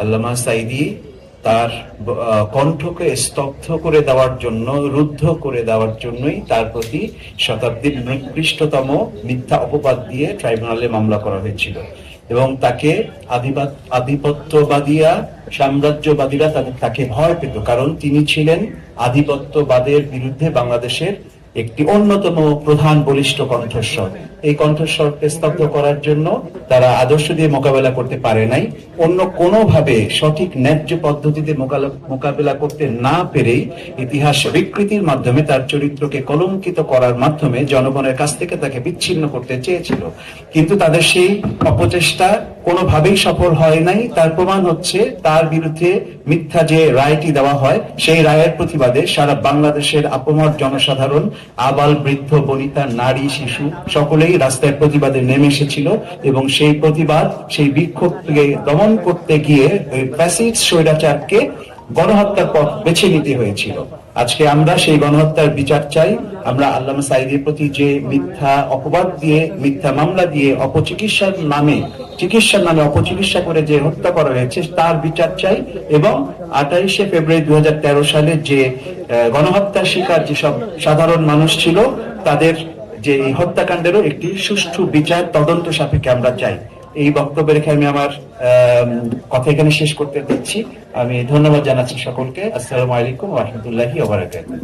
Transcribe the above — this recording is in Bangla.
আল্লামা সাঈদী তার কণ্ঠকে স্তব্ধ করে দেওয়ার জন্য, রুদ্ধ করে দেওয়ার জন্যই তার প্রতি শতাব্দীর নিকৃষ্টতম মিথ্যা অপবাদ দিয়ে ট্রাইব্যুনালে মামলা করা হয়েছিল এবং তাকে আধিপত্যবাদীরা, সাম্রাজ্যবাদীরা তাকে ভয় পেত, কারণ তিনি ছিলেন আধিপত্যবাদের বিরুদ্ধে বাংলাদেশের একটি অন্যতম প্রধান বলিষ্ঠ কণ্ঠস্বর। এই কণ্ঠস্বরকে স্তব্ধ করার জন্য তারা আদর্শ দিয়ে মোকাবেলা করতে পারে নাই। অন্য কোনোভাবে সঠিক ন্যায্য পদ্ধতিতে মোকাবেলা করতে না পেরেই ইতিহাস বিকৃতির মাধ্যমে তার চরিত্রকে কলঙ্কিত করার মাধ্যমে জনগণের কাছ থেকে তাকে বিচ্ছিন্ন করতে চেয়েছিল। কিন্তু তাদের সেই অপচেষ্টা কোনোভাবেই সফল হয় নাই। তার প্রমাণ হচ্ছে তার বিরুদ্ধে মিথ্যা যে রায়টি দেওয়া হয়, সেই রায়ের প্রতিবাদে সারা বাংলাদেশের আপামর জনসাধারণ, আবাল বৃদ্ধ বনিতা, নারী শিশু সকলেই রাস্তায় প্রতিবাদে নেমে এসেছিল এবং সেই প্রতিবাদ, সেই বিক্ষোভকে দমন করতে গিয়ে ওই ফ্যাসিস্ট স্বৈরাচারকে গণহত্যার পথ বেছে নিতে হয়েছিল। আজকে আমরা সেই গণহত্যার বিচার চাই। আমরা আল্লামা সাঈদীর প্রতি যে মিথ্যা অপবাদ দিয়ে, মিথ্যা মামলা দিয়ে চিকিৎসার নামে অপচিকিৎসা করে যে হত্যা করা হয়েছে তার বিচার চাই এবং 28শে ফেব্রুয়ারি 2013 সালে যে গণহত্যার শিকার যেসব সাধারণ মানুষ ছিল তাদের যে এই হত্যাকাণ্ডেরও একটি সুষ্ঠু বিচার তদন্ত সাপেক্ষে আমরা চাই। এই বক্তব্য রেখে আমি আমার কথা এখানে শেষ করতে দিচ্ছি। আমি ধন্যবাদ জানাচ্ছি সকলকে। আসসালামু আলাইকুম ওয়া রাহমাতুল্লাহি ওয়া বারাকাতুহু।